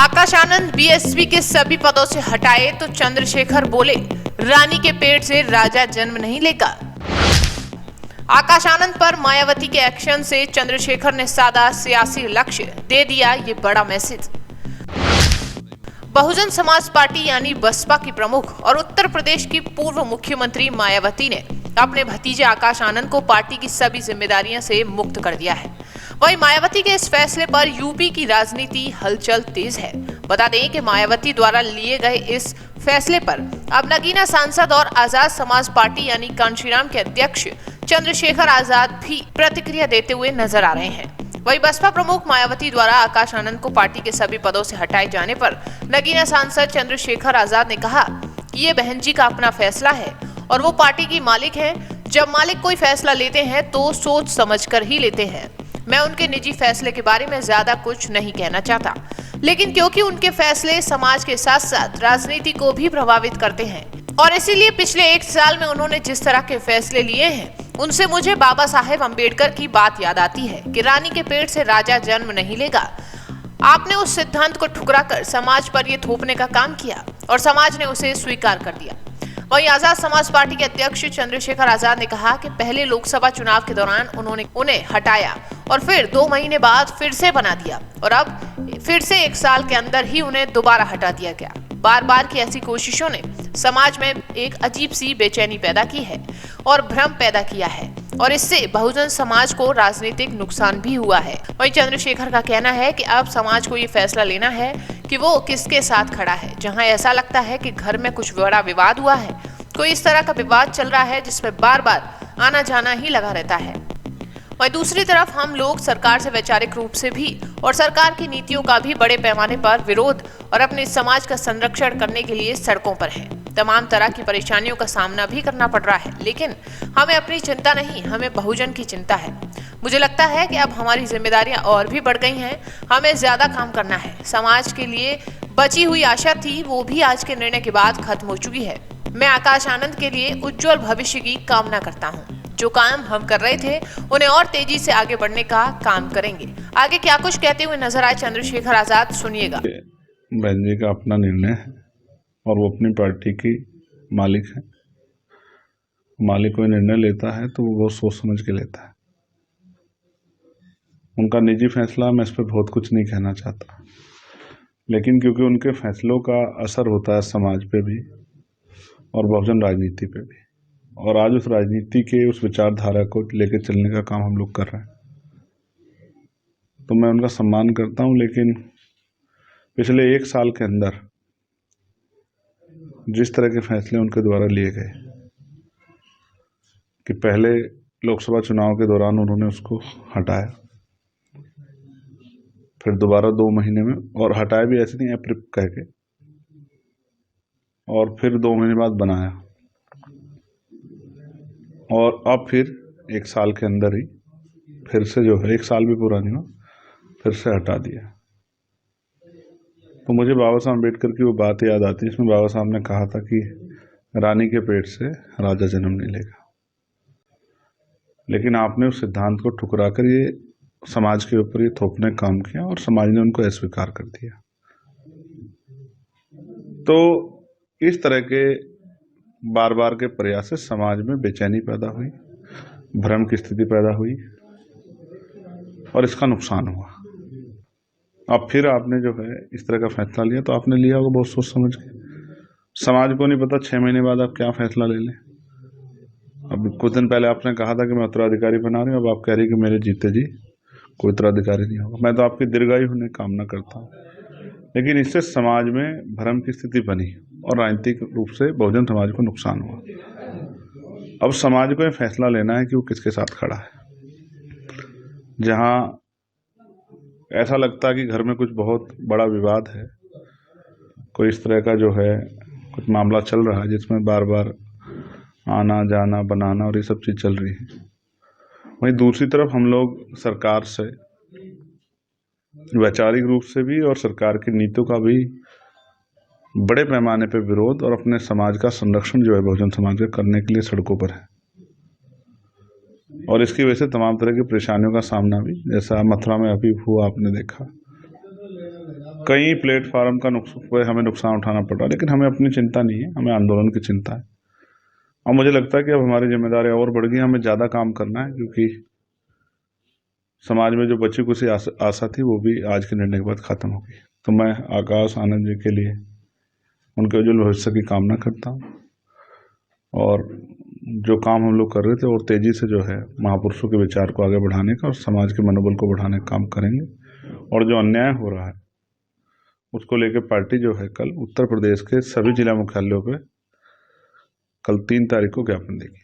Akash Anand BSP के सभी पदों से हटाए तो चंद्रशेखर बोले रानी के पेट से राजा जन्म नहीं लेगा। आकाश आनंद पर मायावती के एक्शन से चंद्रशेखर ने साधा सियासी लक्ष्य, दे दिया ये बड़ा मैसेज। बहुजन समाज पार्टी यानी बसपा की प्रमुख और उत्तर प्रदेश की पूर्व मुख्यमंत्री मायावती ने अपने भतीजे आकाश आनंद को पार्टी की सभी जिम्मेदारियों से मुक्त कर दिया है। वहीं मायावती के इस फैसले पर यूपी की राजनीति हलचल तेज है। बता दें कि मायावती द्वारा लिए गए इस फैसले पर अब नगीना सांसद और आजाद समाज पार्टी यानी कांशीराम के अध्यक्ष चंद्रशेखर आजाद भी प्रतिक्रिया देते हुए नजर आ रहे हैं। वहीं बसपा प्रमुख मायावती द्वारा आकाश आनंद को पार्टी के सभी पदों से हटाए जाने पर नगीना सांसद चंद्रशेखर आजाद ने कहा कि ये बहन जी का अपना फैसला है और वो पार्टी की मालिक है। जब मालिक कोई फैसला लेते हैं तो सोच समझ कर ही लेते हैं। मैं उनके निजी फैसले के बारे में ज्यादा कुछ नहीं कहना चाहता, लेकिन क्योंकि उनके फैसले समाज के साथ साथ राजनीति को भी प्रभावित करते हैं और इसीलिए पिछले 1 साल में उन्होंने जिस तरह के फैसले लिए हैं उनसे मुझे बाबा साहेब अम्बेडकर की बात याद आती है कि रानी के पेट से राजा जन्म नहीं लेगा। आपने उस सिद्धांत को ठुकराकर समाज पर ये थोपने का काम किया और समाज ने उसे स्वीकार कर दिया। वहीं आजाद समाज पार्टी के अध्यक्ष चंद्रशेखर आजाद ने कहा कि पहले लोकसभा चुनाव के दौरान उन्होंने उन्हें हटाया और फिर 2 महीने बाद फिर से बना दिया और अब फिर से 1 साल के अंदर ही उन्हें दोबारा हटा दिया गया। बार बार की ऐसी कोशिशों ने समाज में एक अजीब सी बेचैनी पैदा की है और भ्रम पैदा किया है और इससे बहुजन समाज को राजनीतिक नुकसान भी हुआ है। वहीं चंद्रशेखर का कहना है कि अब समाज को ये फैसला लेना है कि वो किसके साथ खड़ा है। जहां ऐसा लगता है कि घर में कुछ बड़ा विवाद हुआ है, कोई इस तरह का विवाद चल रहा है जिसमें बार बार आना जाना ही लगा रहता है। वहीं दूसरी तरफ हम लोग सरकार से वैचारिक रूप से भी और सरकार की नीतियों का भी बड़े पैमाने पर विरोध और अपने समाज का संरक्षण करने के लिए सड़कों पर हैं। तमाम तरह की परेशानियों का सामना भी करना पड़ रहा है, लेकिन हमें अपनी चिंता नहीं, हमें बहुजन की चिंता है। मुझे लगता है कि अब हमारी जिम्मेदारियां और भी बढ़ गई हैं, हमें ज्यादा काम करना है। समाज के लिए बची हुई आशा थी वो भी आज के निर्णय के बाद खत्म हो चुकी है। मैं आकाश आनंद के लिए उज्जवल भविष्य की कामना करता हूँ। जो काम हम कर रहे थे उन्हें और तेजी से आगे बढ़ने का काम करेंगे। आगे क्या कुछ कहते हुए नजर आए चंद्रशेखर आजाद, सुनिएगा। बहन जी का अपना निर्णय है और वो अपनी पार्टी की मालिक है। मालिक कोई निर्णय लेता है तो वो बहुत सोच समझ के लेता है। उनका निजी फैसला, मैं इस पर बहुत कुछ नहीं कहना चाहता, लेकिन क्योंकि उनके फैसलों का असर होता है समाज पे भी और बहुजन राजनीति पे भी, और आज उस राजनीति के उस विचारधारा को लेकर चलने का काम हम लोग कर रहे हैं, तो मैं उनका सम्मान करता हूं। लेकिन पिछले 1 साल के अंदर जिस तरह के फैसले उनके द्वारा लिए गए कि पहले लोकसभा चुनाव के दौरान उन्होंने उसको हटाया, फिर दोबारा 2 महीने में, और हटाया भी ऐसे नहीं अप्रिप कह के, और फिर 2 महीने बाद बनाया, और अब फिर 1 साल के अंदर ही फिर से जो है 1 साल भी पूरा नहीं हुआ, फिर से हटा दिया। तो मुझे बाबा साहब अम्बेडकर की वो बात याद आती है जिसमें बाबा साहब ने कहा था कि रानी के पेट से राजा जन्म नहीं लेगा। लेकिन आपने उस सिद्धांत को ठुकरा कर ये समाज के ऊपर ये थोपने का काम किया और समाज ने उनको अस्वीकार कर दिया। तो इस तरह के बार बार के प्रयास से समाज में बेचैनी पैदा हुई, भ्रम की स्थिति पैदा हुई और इसका नुकसान हुआ। अब फिर आपने जो है इस तरह का फैसला लिया, तो आपने लिया होगा बहुत सोच समझ के। समाज को नहीं पता 6 महीने बाद आप क्या फैसला ले लें। अब कुछ दिन पहले आपने कहा था कि मैं उत्तराधिकारी बना रही हूँ, अब आप कह रही कि मेरे जीते जी कोई उत्तराधिकारी नहीं होगा। मैं तो आपकी दीर्घायु होने की कामना करता हूँ, लेकिन इससे समाज में भ्रम की स्थिति बनी और राजनीतिक रूप से बहुजन समाज को नुकसान हुआ। अब समाज को यह फैसला लेना है कि वो किसके साथ खड़ा है। जहां ऐसा लगता है कि घर में कुछ बहुत बड़ा विवाद है, कोई इस तरह का जो है कुछ मामला चल रहा है जिसमें बार बार आना जाना बनाना और ये सब चीज़ चल रही है, वहीं दूसरी तरफ हम लोग सरकार से वैचारिक रूप से भी और सरकार की नीतियों का भी बड़े पैमाने पर विरोध और अपने समाज का संरक्षण जो है बहुजन समाज के करने के लिए सड़कों पर है। और इसकी वजह से तमाम तरह की परेशानियों का सामना भी, जैसा मथुरा में अभी हुआ आपने देखा, कई प्लेटफार्म का नुकसान हमें नुकसान उठाना पड़ रहा है, लेकिन हमें अपनी चिंता नहीं है, हमें आंदोलन की चिंता है। और मुझे लगता है कि अब हमारी जिम्मेदारियां और बढ़ गई, हमें ज़्यादा काम करना है, क्योंकि समाज में जो बची कुछ आशा थी वो भी आज के निर्णय के बाद खत्म हो गई। तो मैं आकाश आनंद जी के लिए उनके उज्जवल भविष्य की कामना करता हूँ, और जो काम हम लोग कर रहे थे और तेजी से जो है महापुरुषों के विचार को आगे बढ़ाने का और समाज के मनोबल को बढ़ाने का काम करेंगे। और जो अन्याय हो रहा है उसको लेकर पार्टी जो है कल उत्तर प्रदेश के सभी जिला मुख्यालयों पे कल 3 तारीख को ज्ञापन देगी।